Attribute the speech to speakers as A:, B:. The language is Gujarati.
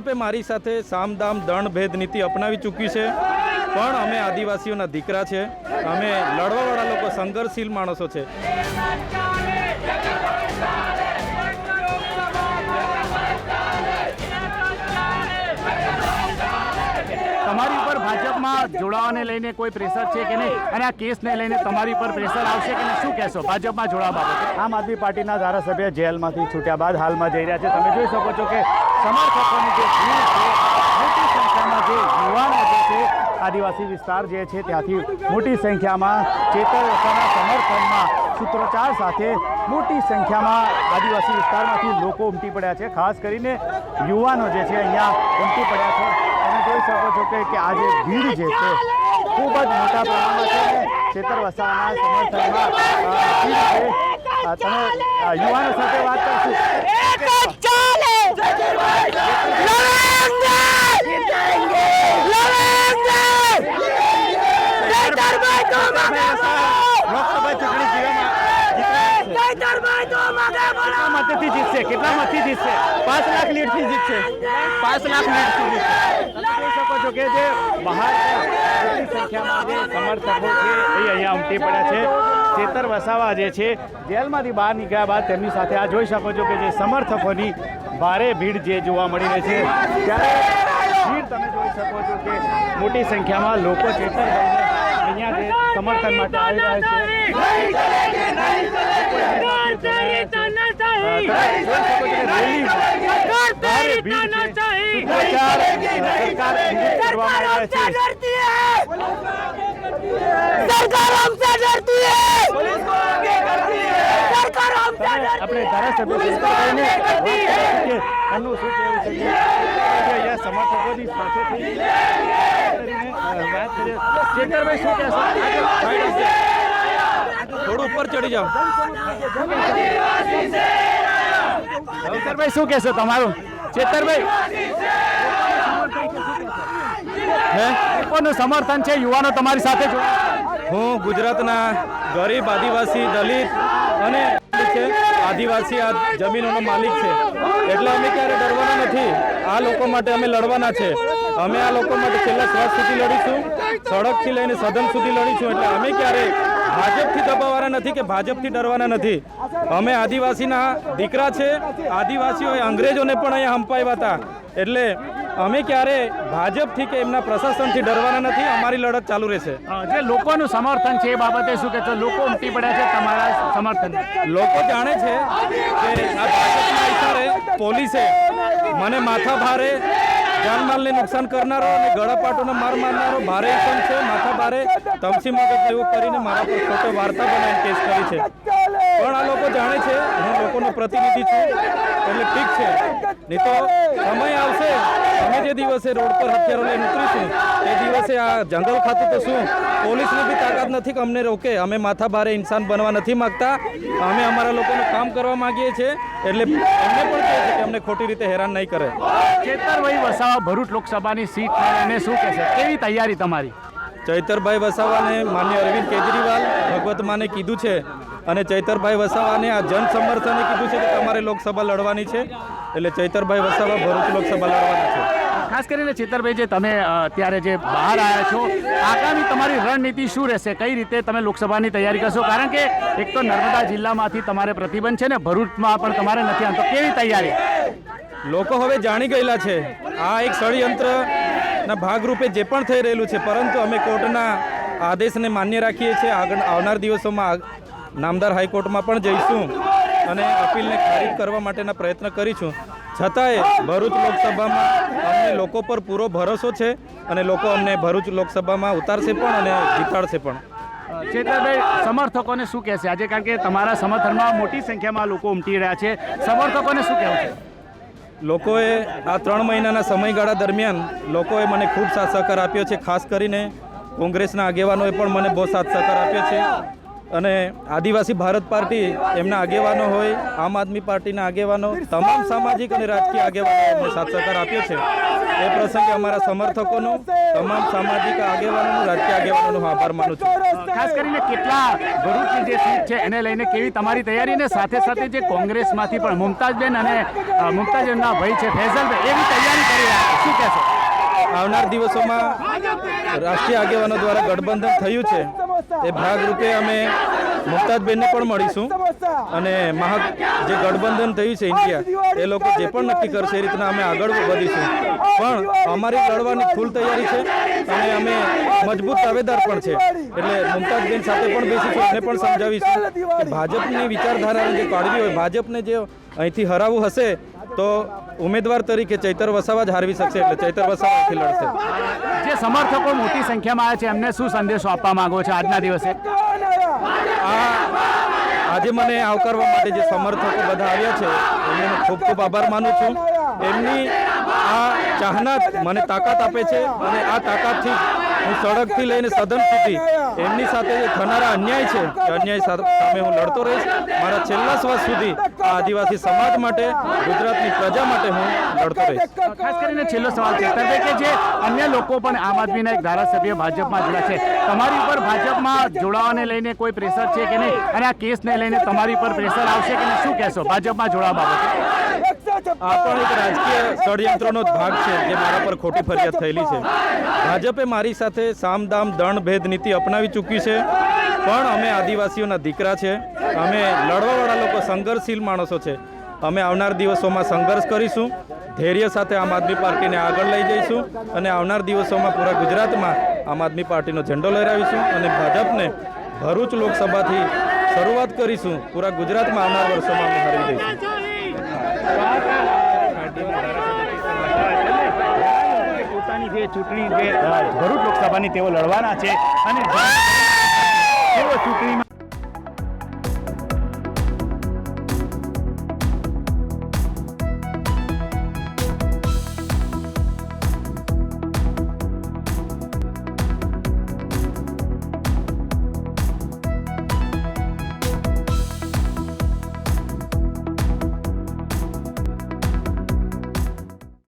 A: ભાજપે મારી સાથે સામ દામ દંડ ભેદ નીતિ અપનાવી ચૂકી છે, પણ અમે આદિવાસીઓના દીકરા છે, અમે લડવાવાળા લોકો સંઘર્ષશીલ માણસો છે।
B: તમારી ઉપર ભાજપમાં જોડાવાને લઈને કોઈ પ્રેશર છે કે નહીં, અને આ કેસને લઈને તમારી ઉપર પ્રેશર આવશે કે નહીં, શું કહેશો ભાજપમાં જોડાવા બાબતે? આમ આદમી પાર્ટીના ધારાસભ્ય જેલમાંથી છૂટ્યા બાદ હાલમાં જઈ રહ્યા છે। તમે જોઈ શકો છો કે સમર્થકોની જે ભીડ છે, મોટી સંખ્યામાં જે યુવાનો જે છે આદિવાસી વિસ્તાર જે છે ત્યાંથી મોટી સંખ્યામાં ચેતર વસાવાના સમર્થનમાં સૂત્રોચ્ચાર સાથે મોટી સંખ્યામાં આદિવાસી વિસ્તારમાંથી લોકો ઉમટી પડ્યા છે। ખાસ કરીને યુવાનો જે છે અહીંયા ઉમટી પડ્યા છે। તમે જોઈ શકો છો કે આ જે ભીડ જે છે ખૂબ જ મોટા પ્રમાણમાં છે, અને ચેતર વસાવાના સમર્થનમાં ભીડ છે। તમે યુવાનો સાથે વાત કરશું। મતથી જીતશે, કેટલા મતથી જીતશે? 5 લાખ લીડથી જીતશે, 5 લાખ લીડથી જીતશે। જોઈ શકો છો કે જે બહાર મોટી સંખ્યામાં જે સમર્થકો છે એ અહીંયા ઉમટી પડ્યા છે। ચેતર વસાવા જે છે જેલમાંથી બહાર નીકળ્યા બાદ તેમની સાથે આ જોઈ શકો છો કે જે સમર્થકોની ભારે ભીડ જે જોવા મળી રહી છે, ત્યારે ભીડ તમે જોઈ શકો છો કે મોટી સંખ્યામાં લોકો ચેતરભાઈને અહીંયા જે સમર્થન માટે આવી રહ્યા છે। આપણે ધારાસભ્ય એમનું શું કહેવું છે કે અહીંયા સમર્થકોની સાથે વાત કરીએ। ચેતરભાઈ શું કહેશો?
A: થોડું ઉપર ચડી જાઓ।
B: ચેતરભાઈ શું કહેશો તમારું? ચેતરભાઈ કોનું સમર્થન છે? યુવાનો તમારી સાથે જોડાયા?
A: હું ગુજરાતના ગરીબ આદિવાસી દલિત અને આદિવાસી આ જમીનોનો માલિક છે, એટલે અમે ક્યારે ડરવાના નથી। આ લોકો માટે અમે લડવાના છે। અમે આ લોકો માટે છેલ્લા શ્વાસ સુધી લડીશું, સડકથી લઈને સદન સુધી લડીશું। એટલે અમે ક્યારે ભાજપથી દબાવવાના નથી કે ભાજપથી ડરવાના નથી। અમે આદિવાસીના દીકરા છે। આદિવાસીઓએ અંગ્રેજોને પણ અહીંયા હંપાવ્યા હતા, એટલે અમે ક્યારે ભાજપથી કે એમના પ્રશાસનથી ડરવાના નથી। અમારી લડત ચાલુ રહેશે।
B: જે લોકોનું સમર્થન છે એ બાબતે શું કહેશો? લોકો ઉમટી પડ્યા છે તમારા સમર્થન?
A: લોકો જાણે છે કે આ ભાજપના ઇશારે પોલીસે મને માથા ભારે જાનમાલને નુકસાન કરનારો અને ગળાપાટોનો માર મારનારો ભારે ઇસમ છે, માથા ભારે તમસી મગજ એવું કરીને મારા પર ખોટો વાર્તા બનાવીને કેસ કરી છે। પણ આ લોકો જાણે છે હું લોકોનો પ્રતિનિધિ છું, એટલે ઠીક છે। નહીં તો સમય આવશે, અમે જે દિવસે રોડ પર હથિયારો લઈને ઉતરીશું એ દિવસે આ જંગલ ખાતું તો શું, પોલીસની બી તાકાત નથી કે અમને રોકે। અમે માથા ભારે ઇન્સાન બનવા નથી માગતા। અમે અમારા લોકોનું કામ કરવા માંગીએ છીએ, એટલે એમને પણ કહે છે કે અમને ખોટી રીતે હેરાન નહીં કરે।
B: ચેતરભાઈ વસાવા ભરૂચ લોકસભાની સીટ લઈને શું કહેશે? કેવી તૈયારી તમારી?
A: ચૈતરભાઈ વસાવાને માન્ય અરવિંદ કેજરીવાલ ભગવત માને કીધું છે, અને ચૈતરભાઈ વસાવાને આ જન સમર્થને કીધું છે કે તમારે લોકસભા લડવાની છે, એટલે ચૈતરભાઈ વસાવા ભરૂચ લોકસભા લડવાના છે।
B: ખાસ કરીને ચેતરભાઈ, જે તમે અત્યારે જે બહાર આવ્યા છો, આગામી તમારી રણનીતિ શું રહેશે? કઈ રીતે તમે લોકસભાની તૈયારી કરશો? કારણ કે એક તો નર્મદા જિલ્લામાંથી તમારે પ્રતિબંધ છે ને, ભરૂચમાં પણ તમારે નથી આવતો, કેવી તૈયારી?
A: લોકો હવે જાણી ગયેલા છે આ એક ષડયંત્રના ભાગરૂપે જે પણ થઈ રહેલું છે, પરંતુ અમે કોર્ટના આદેશને માન્ય રાખીએ છીએ। આગળ આવનાર દિવસોમાં નામદાર હાઈકોર્ટમાં પણ જઈશું અને અપીલને ખારિજ કરવા માટેના પ્રયત્ન કરીશું। છતાંય ભરૂચ લોકસભામાં અમને લોકો પર પૂરો ભરોસો છે, અને લોકો અમને ભરૂચ લોકસભામાં ઉતારશે પણ અને જીતાડશે પણ।
B: ચેતરભાઈ, સમર્થકોને શું કહેશે આજે? કારણ કે તમારા સમર્થનમાં મોટી સંખ્યામાં લોકો ઉમટી રહ્યા છે, સમર્થકોને શું કહેવું છે?
A: લોકોએ આ 3 મહિનાના સમયગાળા દરમિયાન લોકોએ મને ખૂબ સાથ સહકાર આપ્યો છે। ખાસ કરીને કોંગ્રેસના આગેવાનોએ પણ મને બહુ સાથ સહકાર આપ્યો છે, અને આદિવાસી ભારત પાર્ટી એમના આગેવાનો હોય, આમ આદમી પાર્ટીના આગેવાનો, તમામ સામાજિક અને રાજકીય આગેવાનોએ અમને સાથ સહકાર આપ્યો છે। એ પ્રસંગે અમારા સમર્થકોનું, તમામ સામાજિક આગેવાનોનું, રાજકીય આગેવાનોનો આભાર માનું છું.
B: ખાસ કરીને કેટલા ભરૂચની જે સીટ છે એને લઈને કેવી તમારી તૈયારી, ને સાથે સાથે જે કોંગ્રેસમાંથી પણ મુમતાજબેન અને મુમતાજબેનના ભાઈ છે ફૈઝલભાઈ, એવી તૈયારી કરી રહ્યા છે, શું કહેશો?
A: આવનાર દિવસોમાં રાષ્ટ્રીય આગેવાનો દ્વારા ગઠબંધન થયું છે, એ ભાગરૂપે અમે મુમતાજબેનને પણ મળીશું અને જે ગઠબંધન થયું છે ઇન્ડિયા, એ લોકો જે પણ નક્કી કરશે એ રીતના અમે આગળ વધીશું. પણ અમારી લડવાની ફૂલ તૈયારી છે અને અમે મજબૂત દાવેદાર પણ છે. એટલે મુમતાજબેન સાથે પણ બેસીશું, એને પણ સમજાવીશું કે ભાજપની વિચારધારાને જે કાઢવી હોય, ભાજપને જે અહીંથી હરાવવું હશે તો ઉમેદવાર તરીકે ચૈતર વસાવા જ હારવી શકશે, એટલે ચૈતર વસાવાથી લડશે.
B: જે સમર્થકો મોટી સંખ્યામાં આવ્યા છે એમને શું સંદેશો આપવા માંગો છો આજના દિવસે?
A: આજે મને આવકારવા માટે જે સમર્થકો બધા આવ્યા છે એમને હું ખૂબ ખૂબ આભાર માનું છું. એમની આ ચાહના મને તાકાત આપે છે અને આ તાકાતથી હું સડકથી લઈને સદન સુધી એમની સાથે જે થનારા અન્યાય છે એ અન્યાય સામે હું લડતો રહીશ. મારા છેલ્લા શ્વાસ સુધી આ આદિવાસી સમાજ માટે, ગુજરાતની પ્રજા માટે હું લડતો રહીશ.
B: ખાસ કરીને છેલ્લો સવાલ છે તરફે કે જે અન્ય લોકો પણ આમ આદમીના એક ધારાસભ્ય ભાજપમાં જોડાયા છે, તમારી ઉપર ભાજપમાં જોડાવાને લઈને કોઈ પ્રેશર છે કે નહીં, અને આ કેસને લઈને તમારી પર પ્રેશર આવશે કે નહીં, શું કહેશો ભાજપમાં જોડાવા બાબતે?
A: આ પણ એક રાજકીય ષડયંત્રનો જ ભાગ છે જે મારા પર ખોટી ફરિયાદ થયેલી છે. ભાજપે મારી સાથે સામ દામ દંડ ભેદ નીતિ અપનાવી ચૂકી છે, પણ અમે આદિવાસીઓના દીકરા છે, અમે લડવાવાળા લોકો, સંઘર્ષશીલ માણસો છે. અમે આવનાર દિવસોમાં સંઘર્ષ કરીશું, ધૈર્ય સાથે આમ આદમી પાર્ટીને આગળ લઈ જઈશું અને આવનાર દિવસોમાં પૂરા ગુજરાતમાં આમ આદમી પાર્ટીનો ઝંડો લહેરાવીશું અને ભાજપને ભરૂચ લોકસભાથી શરૂઆત કરીશું. પૂરા ગુજરાતમાં આવનાર વર્ષોમાં અમે હરાવી દઈશું.
B: પોતાની જે ચૂંટણી જે ભરૂચ લોકસભાની તેઓ લડવાના છે અને તેઓ ચૂંટણીમાં